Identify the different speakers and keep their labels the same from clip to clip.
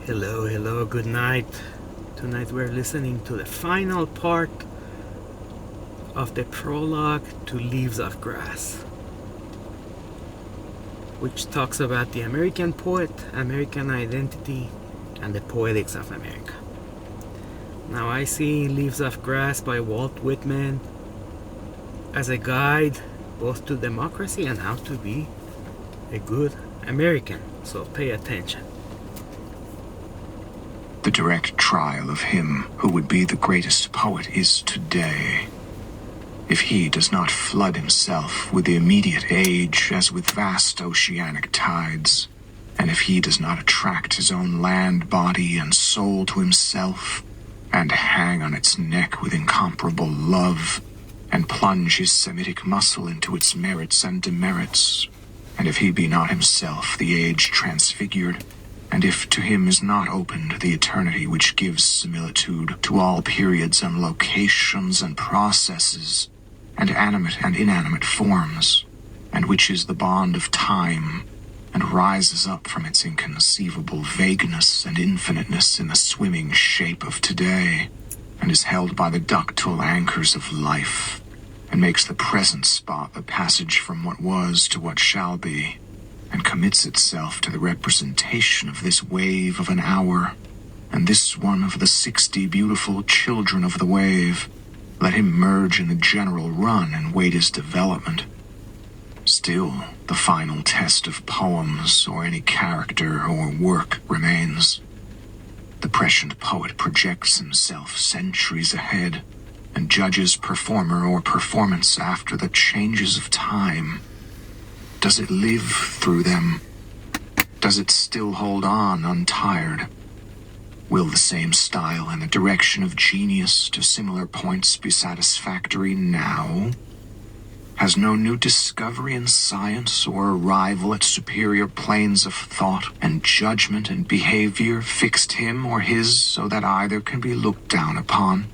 Speaker 1: Hello, hello, good night. Tonight we're listening to the final part of the prologue to Leaves of Grass, which talks about the American poet, American identity, and the poetics of America. Now I see Leaves of Grass by Walt Whitman as a guide both to democracy and how to be a good American, so pay attention.
Speaker 2: The direct trial of him who would be the greatest poet is today. If he does not flood himself with the immediate age as with vast oceanic tides, and if he does not attract his own land, body, and soul to himself, and hang on its neck with incomparable love, and plunge his Semitic muscle into its merits and demerits, and if he be not himself the age transfigured, and if to him is not opened the eternity which gives similitude to all periods and locations and processes, and animate and inanimate forms, and which is the bond of time, and rises up from its inconceivable vagueness and infiniteness in the swimming shape of today, and is held by the ductile anchors of life, and makes the present spot the passage from what was to what shall be, and commits itself to the representation of this wave of an hour, and this one of the 60 beautiful children of the wave. Let him merge in the general run and wait his development. Still, the final test of poems or any character or work remains. The prescient poet projects himself centuries ahead, and judges performer or performance after the changes of time. Does it live through them? Does it still hold on untired? Will the same style and the direction of genius to similar points be satisfactory now? Has no new discovery in science or arrival at superior planes of thought and judgment and behavior fixed him or his so that either can be looked down upon?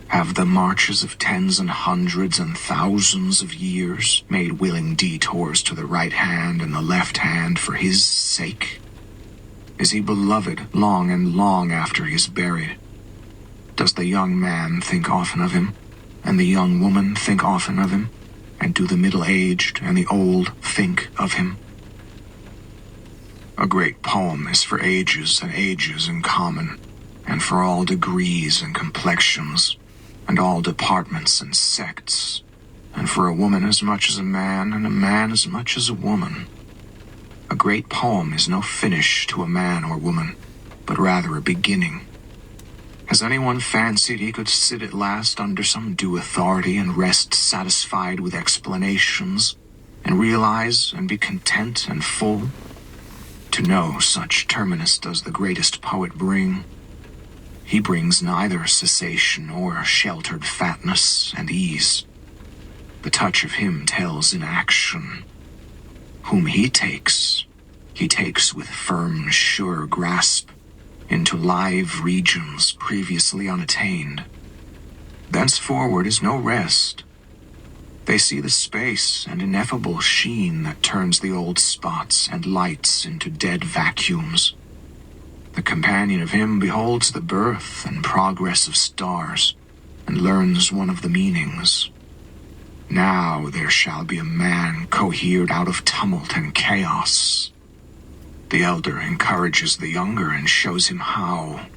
Speaker 2: Have the marches of tens and hundreds and thousands of years made willing detours to the right hand and the left hand for his sake? Is he beloved long and long after he is buried? Does the young man think often of him, and the young woman think often of him, and do the middle-aged and the old think of him? A great poem is for ages and ages in common, and for all degrees and complexions, and all departments and sects, and for a woman as much as a man, and a man as much as a woman. A great poem is no finish to a man or woman, but rather a beginning. Has anyone fancied he could sit at last under some due authority and rest satisfied with explanations, and realize and be content and full? To no such terminus does the greatest poet bring. He brings neither cessation or sheltered fatness and ease. The touch of him tells in action. Whom he takes with firm, sure grasp into live regions previously unattained. Thenceforward is no rest. They see the space and ineffable sheen that turns the old spots and lights into dead vacuums. The companion of him beholds the birth and progress of stars, and learns one of the meanings. Now there shall be a man cohered out of tumult and chaos. The elder encourages the younger and shows him how.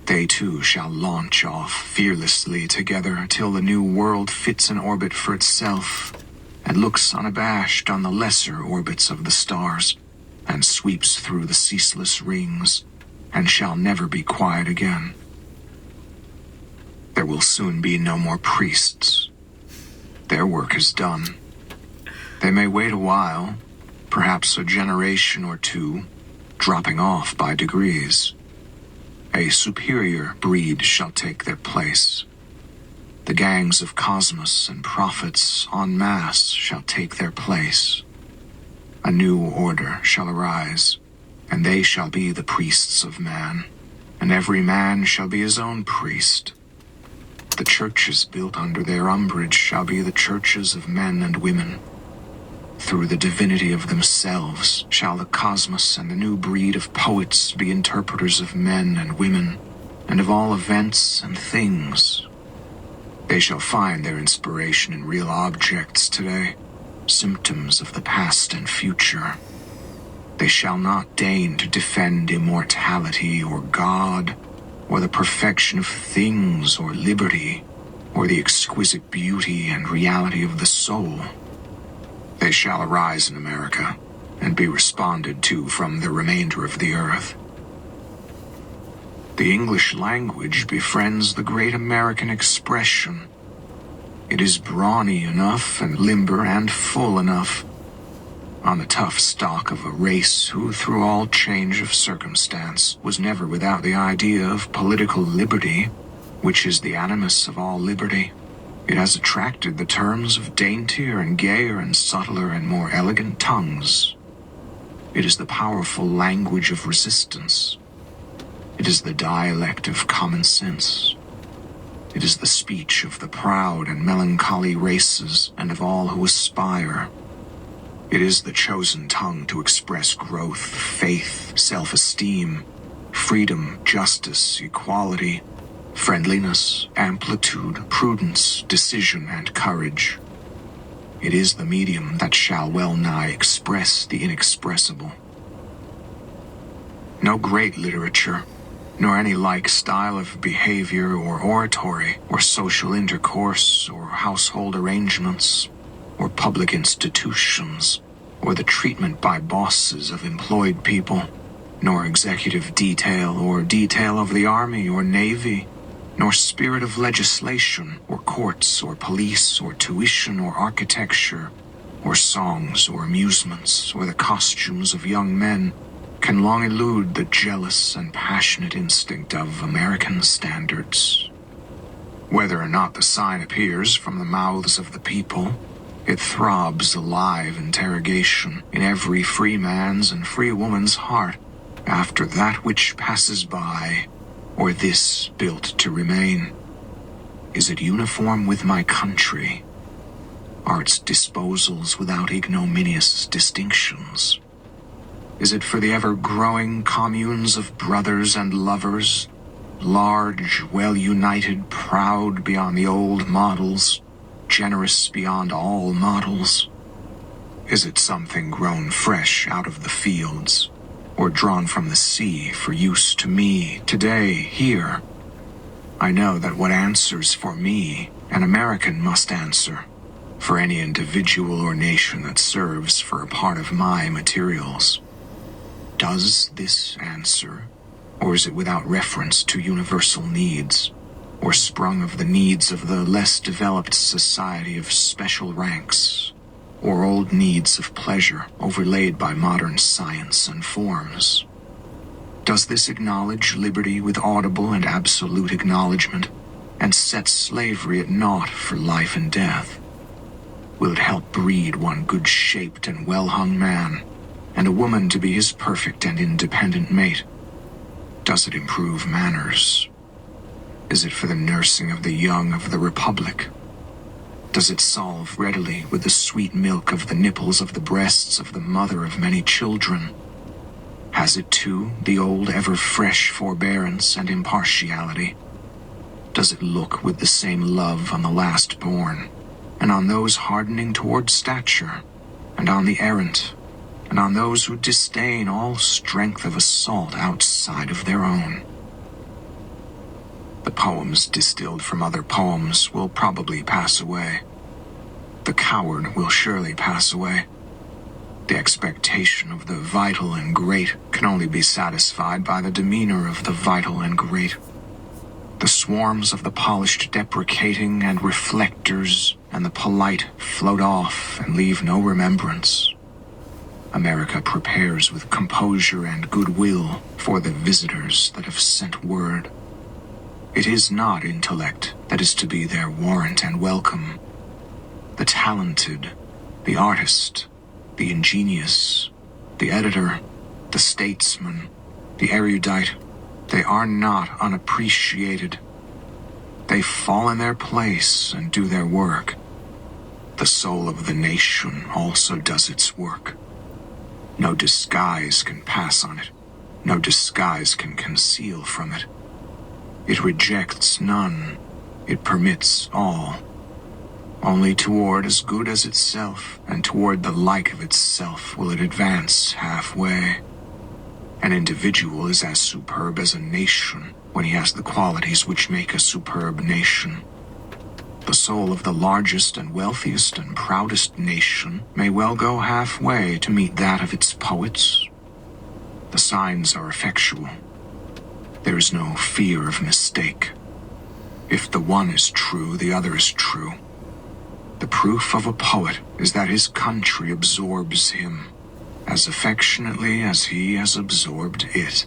Speaker 2: They two shall launch off fearlessly together till the new world fits an orbit for itself, and looks unabashed on the lesser orbits of the stars, and sweeps through the ceaseless rings, and shall never be quiet again. There will soon be no more priests. Their work is done. They may wait a while, perhaps a generation or two, dropping off by degrees. A superior breed shall take their place. The gangs of cosmos and prophets en masse shall take their place. A new order shall arise, and they shall be the priests of man, and every man shall be his own priest. The churches built under their umbrage shall be the churches of men and women. Through the divinity of themselves shall the cosmos and the new breed of poets be interpreters of men and women, and of all events and things. They shall find their inspiration in real objects today, symptoms of the past and future. They shall not deign to defend immortality or God, or the perfection of things or liberty, or the exquisite beauty and reality of the soul. They shall arise in America and be responded to from the remainder of the earth. The English language befriends the great American expression. It is brawny enough and limber and full enough, on the tough stock of a race who, through all change of circumstance, was never without the idea of political liberty, which is the animus of all liberty. It has attracted the terms of daintier and gayer and subtler and more elegant tongues. It is the powerful language of resistance. It is the dialect of common sense. It is the speech of the proud and melancholy races and of all who aspire. It is the chosen tongue to express growth, faith, self-esteem, freedom, justice, equality, friendliness, amplitude, prudence, decision, and courage. It is the medium that shall well nigh express the inexpressible. No great literature, nor any like style of behavior or oratory or social intercourse or household arrangements or public institutions or the treatment by bosses of employed people, nor executive detail or detail of the army or navy, nor spirit of legislation or courts or police or tuition or architecture or songs or amusements or the costumes of young men can long elude the jealous and passionate instinct of American standards. Whether or not the sign appears from the mouths of the people, it throbs a live interrogation in every free man's and free woman's heart after that which passes by, or this built to remain. Is it uniform with my country? Are its disposals without ignominious distinctions? Is it for the ever-growing communes of brothers and lovers, large, well-united, proud beyond the old models, generous beyond all models? Is it something grown fresh out of the fields, or drawn from the sea for use to me, today, here? I know that what answers for me, an American must answer, for any individual or nation that serves for a part of my materials. Does this answer, or is it without reference to universal needs, or sprung of the needs of the less developed society of special ranks, or old needs of pleasure overlaid by modern science and forms? Does this acknowledge liberty with audible and absolute acknowledgement, and set slavery at naught for life and death? Will it help breed one good-shaped and well-hung man, and a woman to be his perfect and independent mate? Does it improve manners? Is it for the nursing of the young of the Republic? Does it solve readily with the sweet milk of the nipples of the breasts of the mother of many children? Has it, too, the old ever-fresh forbearance and impartiality? Does it look with the same love on the last born, and on those hardening toward stature, and on the errant, and on those who disdain all strength of assault outside of their own? The poems distilled from other poems will probably pass away. The coward will surely pass away. The expectation of the vital and great can only be satisfied by the demeanor of the vital and great. The swarms of the polished deprecating and reflectors and the polite float off and leave no remembrance. America prepares with composure and goodwill for the visitors that have sent word. It is not intellect that is to be their warrant and welcome. The talented, the artist, the ingenious, the editor, the statesman, the erudite, they are not unappreciated. They fall in their place and do their work. the soul of the nation also does its work. No disguise can pass on it. No disguise can conceal from it. It rejects none. It permits all. Only toward as good as itself, and toward the like of itself, will it advance halfway. An individual is as superb as a nation when he has the qualities which make a superb nation. The soul of the largest and wealthiest and proudest nation may well go halfway to meet that of its poets. The signs are effectual. There is no fear of mistake. If the one is true, the other is true. The proof of a poet is that his country absorbs him as affectionately as he has absorbed it.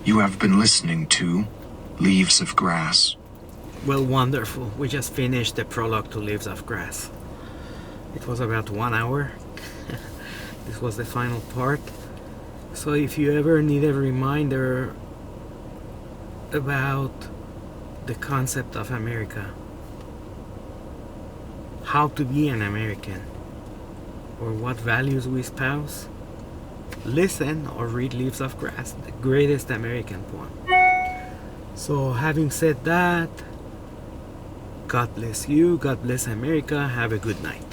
Speaker 2: You have been listening to Leaves of Grass.
Speaker 1: Well, wonderful. We just finished the prologue to Leaves of Grass. It was about 1 hour. This was the final part. So if you ever need a reminder about the concept of America, how to be an American, or what values we espouse, listen or read Leaves of Grass, the greatest American poem. So having said that, God bless you, God bless America, have a good night.